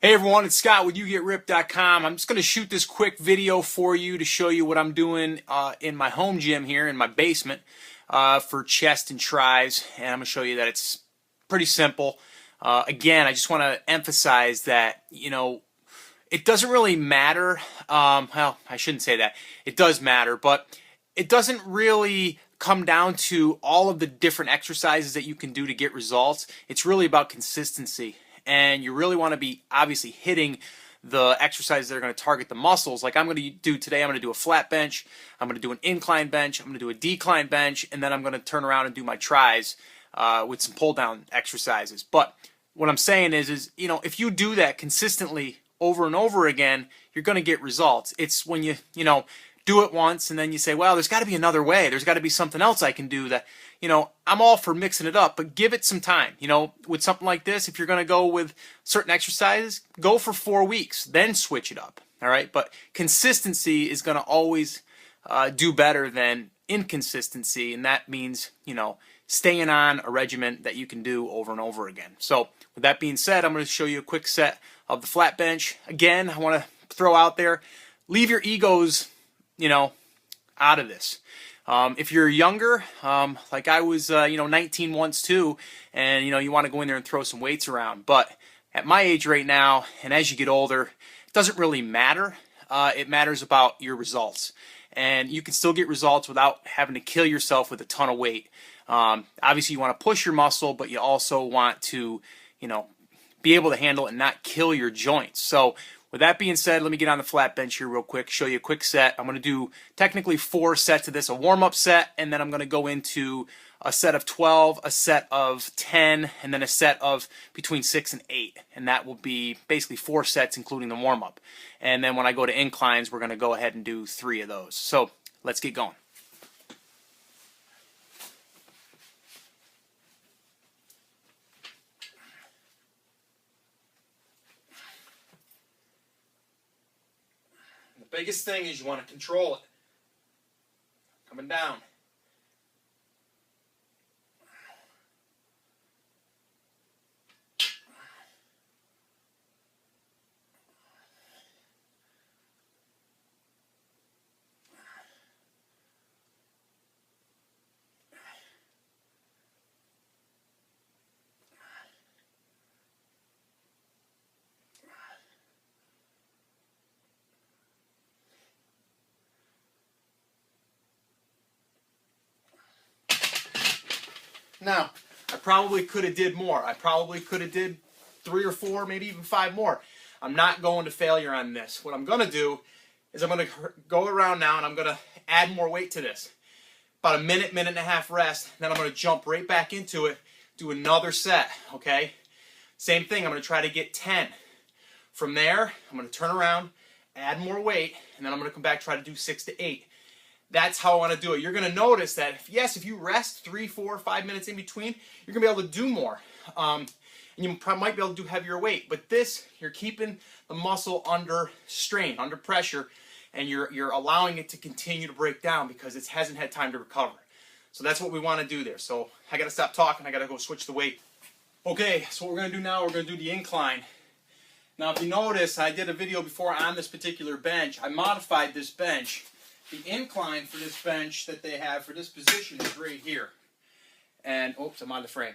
Hey everyone, it's Scott with YouGetRipped.com. I'm just going to shoot this quick video for you to show you what I'm doing in my home gym here in my basement for chest and tris, and I'm going to show you that it's pretty simple. Again, I just want to emphasize that, it doesn't really matter. Well, I shouldn't say that. It does matter, but it doesn't really come down to all of the different exercises that you can do to get results. It's really about consistency. And you really want to be obviously hitting the exercises that are going to target the muscles. Like I'm going to do today, I'm going to do a flat bench, I'm going to do an incline bench, I'm going to do a decline bench, and then I'm going to turn around and do my tris with some pull down exercises. But what I'm saying is if you do that consistently over and over again, you're going to get results. It's when you do it once and then you say, well, there's got to be another way. There's got to be something else I can do that, I'm all for mixing it up, but give it some time. With something like this, if you're going to go with certain exercises, go for 4 weeks, then switch it up. All right. But consistency is going to always do better than inconsistency. And that means, staying on a regimen that you can do over and over again. So with that being said, I'm going to show you a quick set of the flat bench. Again, I want to throw out there, leave your egos, out of this. If you're younger, like I was, 19 once too, and you want to go in there and throw some weights around. But at my age right now, and as you get older, it doesn't really matter. It matters about your results, and you can still get results without having to kill yourself with a ton of weight. Obviously, you want to push your muscle, but you also want to, be able to handle it and not kill your joints. So with that being said, let me get on the flat bench here real quick, show you a quick set. I'm going to do technically 4 sets of this, a warm-up set, and then I'm going to go into a set of 12, a set of 10, and then a set of between 6 and 8. And that will be basically 4 sets, including the warm-up. And then when I go to inclines, we're going to go ahead and do 3 of those. So let's get going. The biggest thing is you want to control it. Coming down. Now, I probably could have did more. I probably could have did 3 or 4, maybe even 5 more. I'm not going to failure on this. What I'm going to do is I'm going to go around now and I'm going to add more weight to this. About a minute, minute and a half rest. Then I'm going to jump right back into it, do another set, okay? Same thing, I'm going to try to get 10. From there, I'm going to turn around, add more weight, and then I'm going to come back, try to do 6 to 8. That's how I want to do it. You're going to notice that, if you rest 3, 4, 5 minutes in between, you're going to be able to do more. And you might be able to do heavier weight. But this, you're keeping the muscle under strain, under pressure, and you're allowing it to continue to break down because it hasn't had time to recover. So that's what we want to do there. So I got to stop talking. I got to go switch the weight. Okay, so what we're going to do now, we're going to do the incline. Now, if you notice, I did a video before on this particular bench. I modified this bench. The incline for this bench that they have for this position is right here. And, oops, I'm on the frame.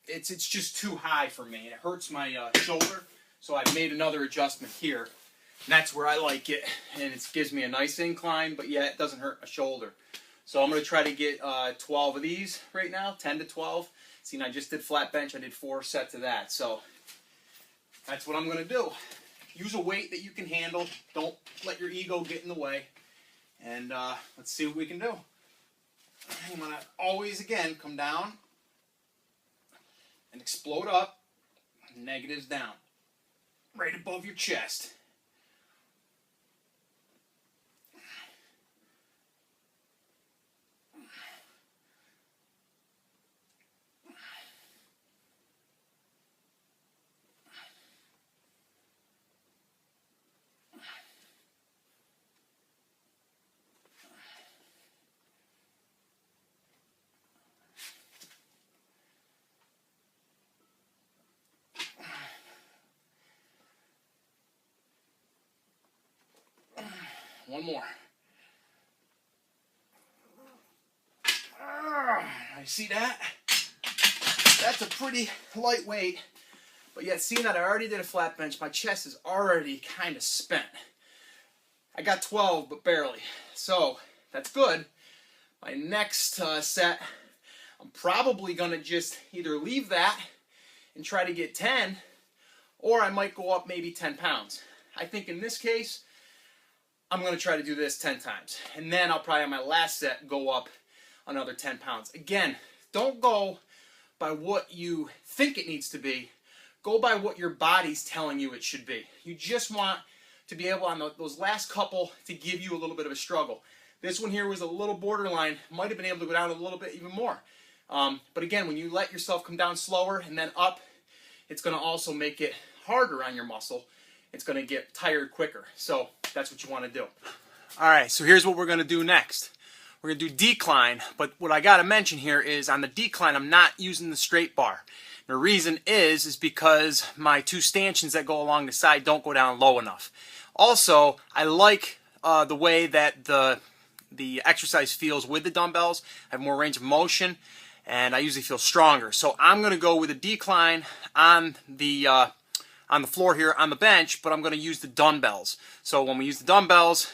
It's just too high for me. It hurts my shoulder, so I've made another adjustment here. And that's where I like it. And it gives me a nice incline, but yet it doesn't hurt my shoulder. So I'm going to try to get 12 of these right now, 10 to 12. See, I just did flat bench. I did 4 sets of that. So that's what I'm going to do. Use a weight that you can handle. Don't let your ego get in the way. And let's see what we can do. I'm going to always, again, come down and explode up, negatives down, right above your chest. One more. You see that? That's a pretty light weight. But yet, seeing that I already did a flat bench, my chest is already kind of spent. I got 12, but barely. So, that's good. My next set, I'm probably going to just either leave that and try to get 10, or I might go up maybe 10 pounds. I think in this case, I'm going to try to do this 10 times. And then I'll probably on my last set go up another 10 pounds. Again, don't go by what you think it needs to be. Go by what your body's telling you it should be. You just want to be able on those last couple to give you a little bit of a struggle. This one here was a little borderline. Might have been able to go down a little bit even more. But again, when you let yourself come down slower and then up, it's going to also make it harder on your muscle. It's going to get tired quicker. So that's what you want to do. All right, so here's what we're going to do next. We're going to do decline, but what I got to mention here is on the decline, I'm not using the straight bar. The reason is because my two stanchions that go along the side don't go down low enough. Also, I like the way that the exercise feels with the dumbbells. I have more range of motion, and I usually feel stronger. So I'm going to go with a decline on the floor here on the bench, but I'm going to use the dumbbells. So when we use the dumbbells,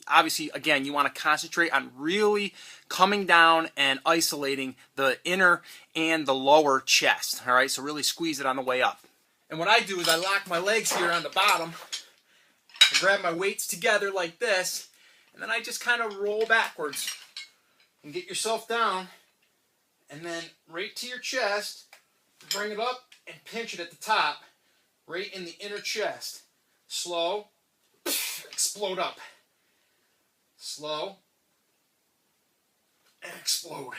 obviously, again, you want to concentrate on really coming down and isolating the inner and the lower chest. All right, so really squeeze it on the way up. And what I do is I lock my legs here on the bottom. I grab my weights together like this, and then I just kind of roll backwards and get yourself down, and then right to your chest, bring it up and pinch it at the top, right in the inner chest. Slow, explode up. Slow, and explode.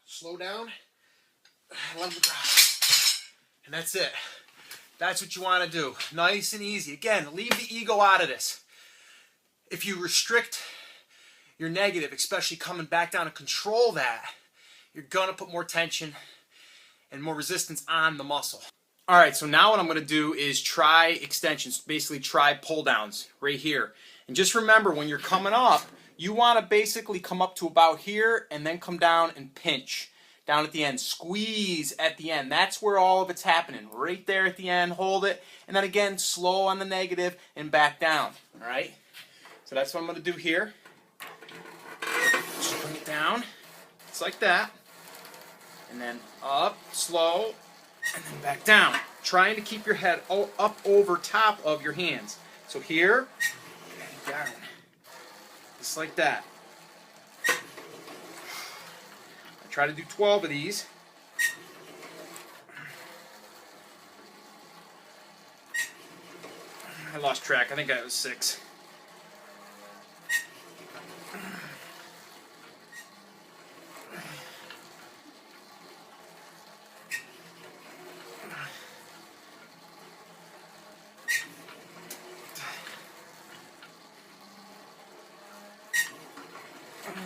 Slow down, let them drop. And that's it. That's what you want to do. Nice and easy. Again, leave the ego out of this. If you restrict your negative, especially coming back down to control that, you're going to put more tension and more resistance on the muscle. All right, so now what I'm going to do is try extensions, basically try pull downs right here. And just remember, when you're coming up, you want to basically come up to about here and then come down and pinch down at the end. Squeeze at the end. That's where all of it's happening. Right there at the end. Hold it. And then again, slow on the negative and back down. All right? So that's what I'm going to do here. Just bring it down. It's like that. And then up, slow, and then back down. Trying to keep your head up over top of your hands. So here, and down. Just like that. I try to do 12 of these. I lost track. I think I was 6.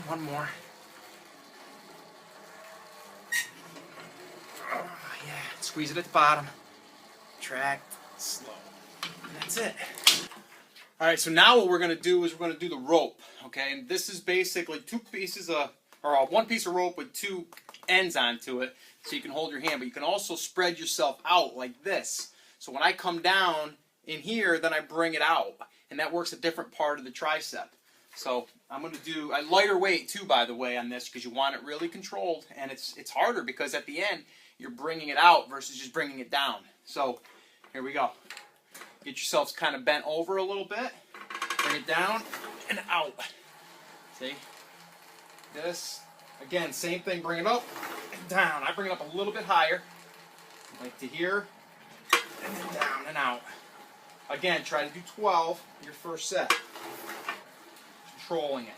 One more. Oh, yeah. Squeeze it at the bottom. Track slow. And that's it. All right, so now what we're going to do is we're going to do the rope. Okay, and this is basically one piece of rope with 2 ends onto it, so you can hold your hand. But you can also spread yourself out like this. So when I come down in here, then I bring it out, and that works a different part of the tricep. So I'm going to do a lighter weight too, by the way, on this, because you want it really controlled, and it's harder because at the end you're bringing it out versus just bringing it down. So here we go. Get yourselves kind of bent over a little bit, bring it down and out. See? This, again, same thing, bring it up and down. I bring it up a little bit higher, like to here, and then down and out. Again, try to do 12 your first set. Controlling it.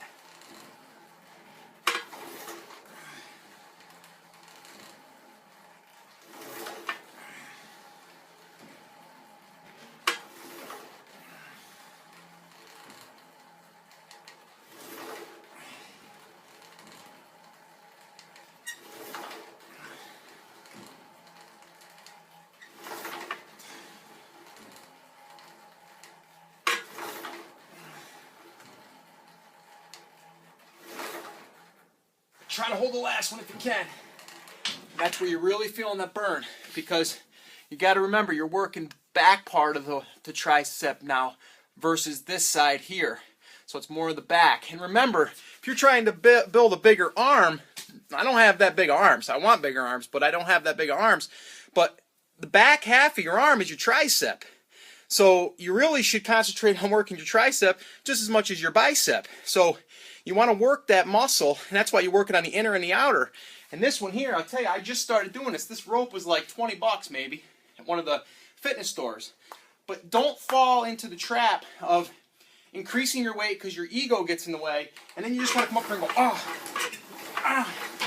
Try to hold the last one if you can. That's where you're really feeling that burn, because you got to remember you're working back part of the tricep now versus this side here. So it's more of the back. And remember, if you're trying to build a bigger arm, I don't have that big arms. I want bigger arms, but I don't have that big arms. But the back half of your arm is your tricep. So you really should concentrate on working your tricep just as much as your bicep. So you want to work that muscle, and that's why you work it on the inner and the outer. And this one here, I'll tell you, I just started doing this. This rope was like 20 bucks maybe at one of the fitness stores. But don't fall into the trap of increasing your weight because your ego gets in the way, and then you just want to come up here and go,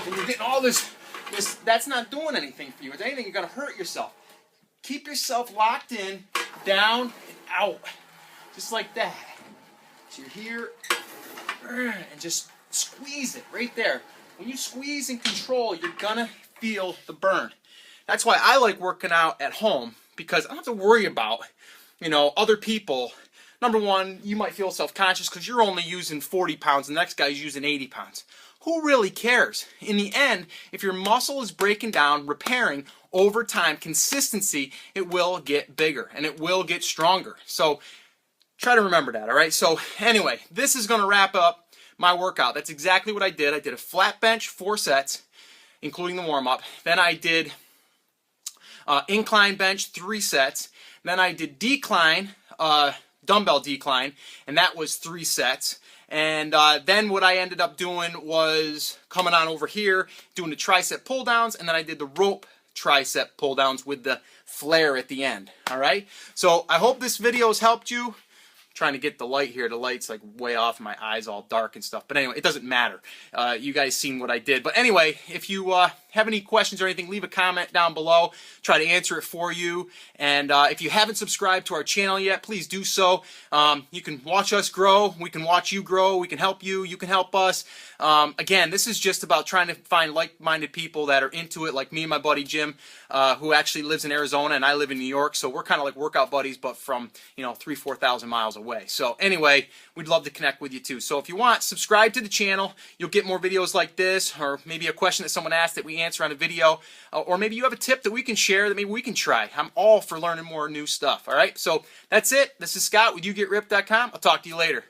and you're getting all this, that's not doing anything for you. If anything, you're going to hurt yourself. Keep yourself locked in, down and out, just like that. So you're here, and just squeeze it right there. When you squeeze and control, you're gonna feel the burn. That's why I like working out at home, because I don't have to worry about, other people. Number one, you might feel self-conscious because you're only using 40 pounds, the next guy's using 80 pounds. Who really cares? In the end, if your muscle is breaking down, repairing over time, consistency, it will get bigger and it will get stronger. So try to remember that, all right? So anyway, this is going to wrap up my workout. That's exactly what I did. I did a flat bench, 4 sets, including the warm-up. Then I did incline bench, 3 sets. Then I did decline, dumbbell decline, and that was 3 sets. And then what I ended up doing was coming on over here, doing the tricep pull downs, and then I did the rope tricep pull downs with the flare at the end. All right? So I hope this video has helped you. Trying to get the light here. The light's like way off, my eyes all dark and stuff. But anyway, it doesn't matter. You guys seen what I did. But anyway, if you have any questions or anything, leave a comment down below. Try to answer it for you. And if you haven't subscribed to our channel yet, please do so. You can watch us grow. We can watch you grow. We can help you. You can help us. Again, this is just about trying to find like-minded people that are into it, like me and my buddy Jim, who actually lives in Arizona and I live in New York. So we're kind of like workout buddies, but from 3,000-4,000 miles away. So anyway, we'd love to connect with you too. So if you want, subscribe to the channel. You'll get more videos like this, or maybe a question that someone asked that we answer on a video, or maybe you have a tip that we can share that maybe we can try. I'm all for learning more new stuff. All right, so that's it. This is Scott with YouGetRipped.com. I'll talk to you later.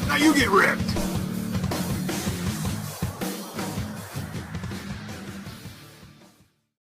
Now you get ripped.